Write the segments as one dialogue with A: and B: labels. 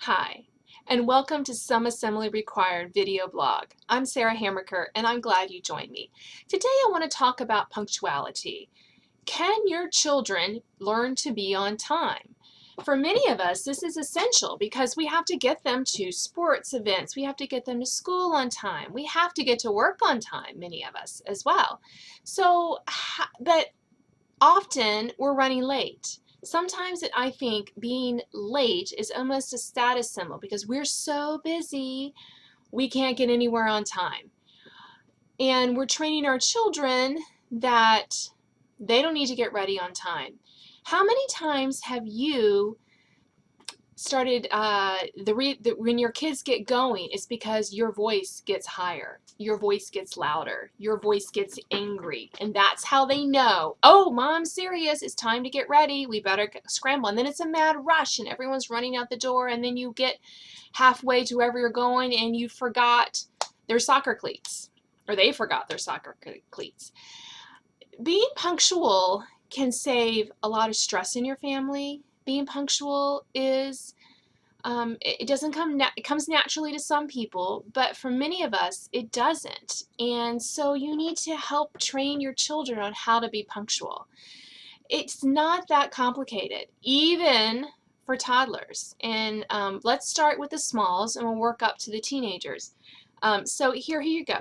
A: Hi, and welcome to Some Assembly Required video blog. I'm Sarah Hammerker, and I'm glad you joined me. Today I want to talk about punctuality. Can your children learn to be on time? For many of us, this is essential because we have to get them to sports events. We have to get them to school on time. We have to get to work on time, many of us as well. But often we're running late. Sometimes I think being late is almost a status symbol because we're so busy we can't get anywhere on time. And we're training our children that they don't need to get ready on time. How many times have you started when your kids get going, it's because your voice gets higher, your voice gets louder, your voice gets angry, and that's how they know, oh, mom's serious, it's time to get ready, we better scramble. And then it's a mad rush and everyone's running out the door, and then you get halfway to wherever you're going and you forgot their soccer cleats, or they forgot their soccer cleats. Being punctual can save a lot of stress in your family. Being punctual is, it comes naturally to some people, but for many of us, it doesn't. And so you need to help train your children on how to be punctual. It's not that complicated, even for toddlers. And let's start with the smalls and we'll work up to the teenagers. So here you go.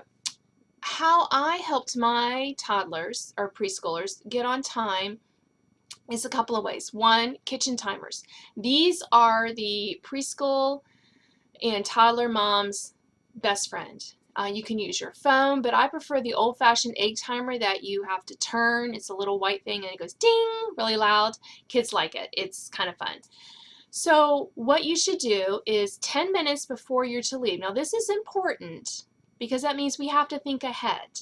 A: How I helped my toddlers or preschoolers get on time is a couple of ways. One, kitchen timers. These are the preschool and toddler mom's best friend. You can use your phone, but I prefer the old-fashioned egg timer that you have to turn. It's a little white thing and it goes ding, really loud. Kids like it. It's kind of fun. So what you should do is 10 minutes before you're to leave. Now this is important because that means we have to think ahead.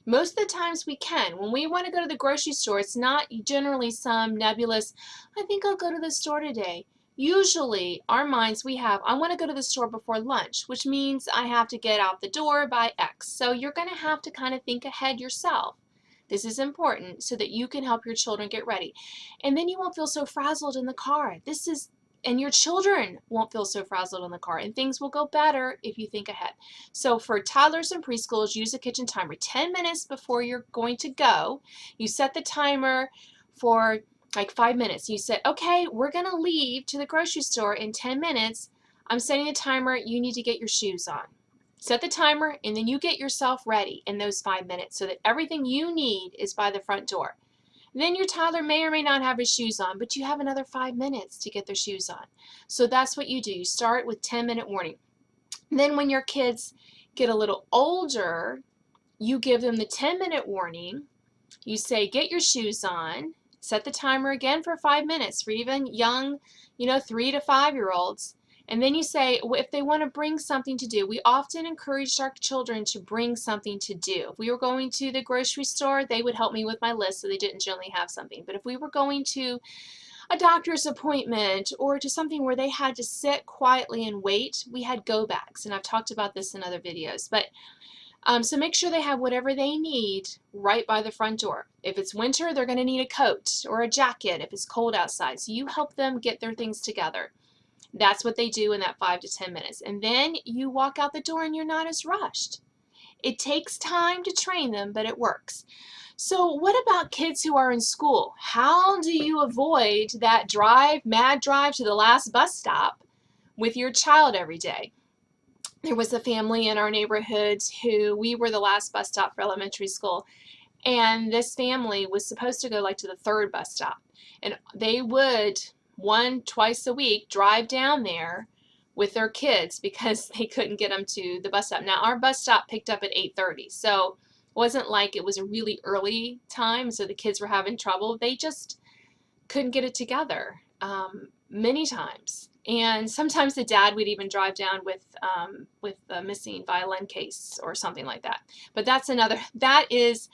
A: Most of the times we can. When we want to go to the grocery store, it's not generally some nebulous, I think I'll go to the store today. Usually, our minds we have, I want to go to the store before lunch, which means I have to get out the door by X. So you're going to have to kind of think ahead yourself. This is important so that you can help your children get ready. And then you won't feel so frazzled in the car. And your children won't feel so frazzled in the car, and things will go better if you think ahead. So for toddlers and preschoolers, use a kitchen timer. 10 minutes before you're going to go, you set the timer for like 5 minutes. You said, okay, we're going to leave to the grocery store in 10 minutes. I'm setting the timer. You need to get your shoes on. Set the timer, and then you get yourself ready in those 5 minutes so that everything you need is by the front door. Then your toddler may or may not have his shoes on, but you have another 5 minutes to get their shoes on. So that's what you do. You start with 10-minute warning. Then when your kids get a little older, you give them the 10-minute warning. You say, get your shoes on. Set the timer again for 5 minutes for even young, 3 to 5-year-olds. And then you say, if they want to bring something to do, we often encourage our children to bring something to do. If we were going to the grocery store, they would help me with my list so they didn't generally have something. But if we were going to a doctor's appointment or to something where they had to sit quietly and wait, we had go bags. And I've talked about this in other videos. But so make sure they have whatever they need right by the front door. If it's winter, they're going to need a coat or a jacket if it's cold outside. So you help them get their things together. That's what they do in that 5 to 10 minutes. And then you walk out the door and you're not as rushed. It takes time to train them, but it works. So what about kids who are in school? How do you avoid that mad drive to the last bus stop with your child every day? There was a family in our neighborhood who we were the last bus stop for elementary school. And this family was supposed to go like to the 3rd bus stop. And they would twice a week drive down there with their kids because they couldn't get them to the bus stop. Now our bus stop picked up at 8:30, so it wasn't like it was a really early time so the kids were having trouble. They just couldn't get it together many times. And sometimes the dad would even drive down with a missing violin case or something like that. But that is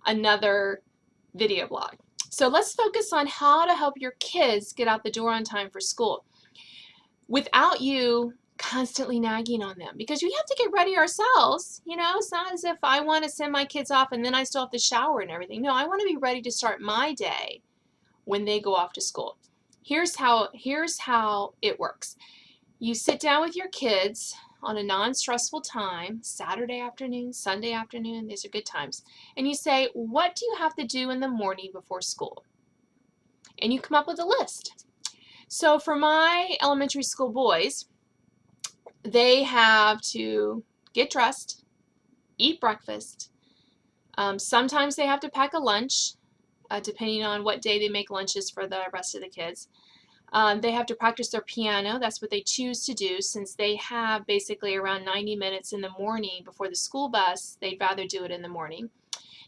A: another video blog. So let's focus on how to help your kids get out the door on time for school without you constantly nagging on them, because we have to get ready ourselves. It's not as if I want to send my kids off and then I still have to shower and everything. No, I want to be ready to start my day when they go off to school. Here's how it works. You sit down with your kids on a non-stressful time, Saturday afternoon, Sunday afternoon, these are good times, and you say, what do you have to do in the morning before school? And you come up with a list. So for my elementary school boys, they have to get dressed, eat breakfast. Sometimes they have to pack a lunch, depending on what day they make lunches for the rest of the kids. They have to practice their piano. That's what they choose to do, since they have basically around 90 minutes in the morning before the school bus. They'd rather do it in the morning.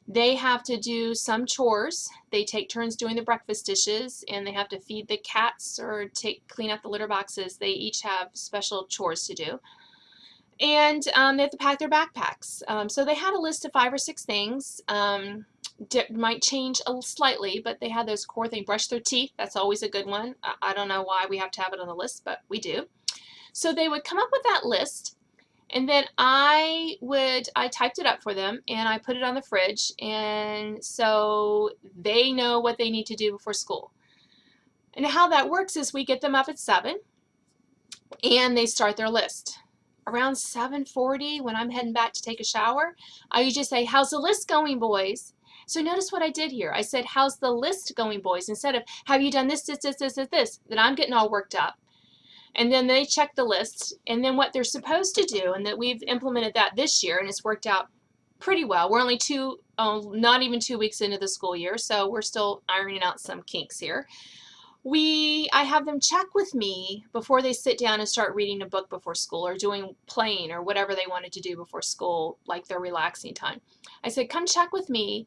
A: They have to do some chores. They take turns doing the breakfast dishes, and they have to feed the cats or clean out the litter boxes. They each have special chores to do. And they have to pack their backpacks. So they had a list of 5 or 6 things. Might change slightly, but they had those core things. Brush their teeth, that's always a good one. I don't know why we have to have it on the list, but we do. So they would come up with that list, and then I typed it up for them, and I put it on the fridge, and so they know what they need to do before school. And how that works is we get them up at 7, and they start their list. Around 7:40, when I'm heading back to take a shower, I usually say, how's the list going, boys? So notice what I did here. I said, how's the list going, boys? Instead of, have you done this, then I'm getting all worked up. And then they check the list, and then what they're supposed to do, and that we've implemented that this year, and it's worked out pretty well. We're only not even 2 weeks into the school year, so we're still ironing out some kinks here. I have them check with me before they sit down and start reading a book before school, or playing or whatever they wanted to do before school, like their relaxing time. I said, come check with me,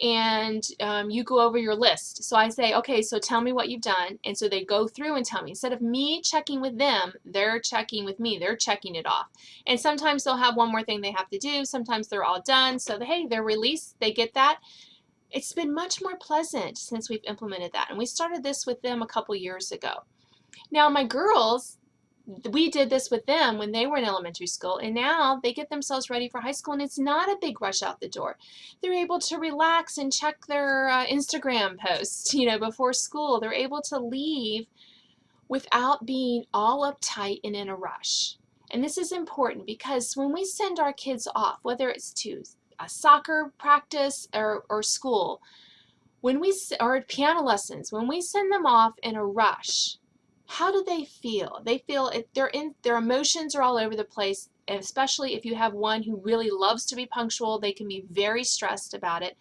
A: and you go over your list. So I say, okay, so tell me what you've done. And so they go through and tell me. Instead of me checking with them, they're checking with me. They're checking it off. And sometimes they'll have one more thing they have to do. Sometimes they're all done. So hey, they're released. They get that. It's been much more pleasant since we've implemented that. And we started this with them a couple years ago. Now my girls, we did this with them when they were in elementary school, and now they get themselves ready for high school, and it's not a big rush out the door. They're able to relax and check their Instagram posts, before school. They're able to leave without being all uptight and in a rush. And this is important because when we send our kids off, whether it's to a soccer practice or school, or piano lessons, when we send them off in a rush, how do they feel? They feel their emotions are all over the place, and especially if you have one who really loves to be punctual, they can be very stressed about it.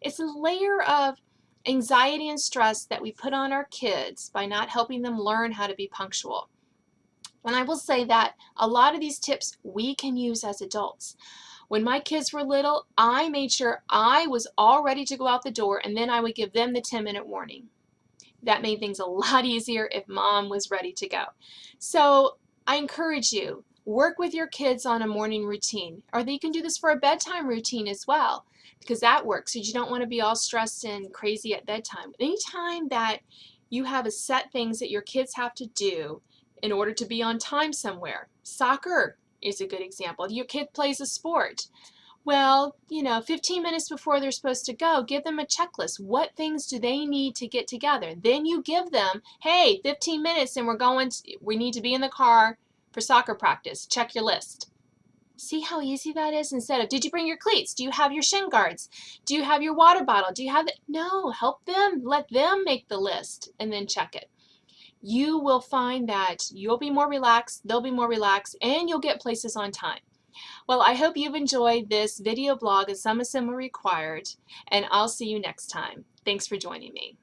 A: It's a layer of anxiety and stress that we put on our kids by not helping them learn how to be punctual. And I will say that a lot of these tips we can use as adults. When my kids were little, I made sure I was all ready to go out the door, and then I would give them the 10-minute warning. That made things a lot easier if mom was ready to go. So I encourage you, work with your kids on a morning routine, or you can do this for a bedtime routine as well, because that works. So you don't want to be all stressed and crazy at bedtime. Anytime that you have a set things that your kids have to do in order to be on time somewhere. Soccer is a good example. Your kid plays a sport. Well, 15 minutes before they're supposed to go, give them a checklist. What things do they need to get together? Then you give them, hey, 15 minutes and we need to be in the car for soccer practice. Check your list. See how easy that is? Instead of, did you bring your cleats? Do you have your shin guards? Do you have your water bottle? Do you have it? No, help them. Let them make the list and then check it. You will find that you'll be more relaxed, they'll be more relaxed, and you'll get places on time. Well, I hope you've enjoyed this video blog of Some Assembly Required, and I'll see you next time. Thanks for joining me.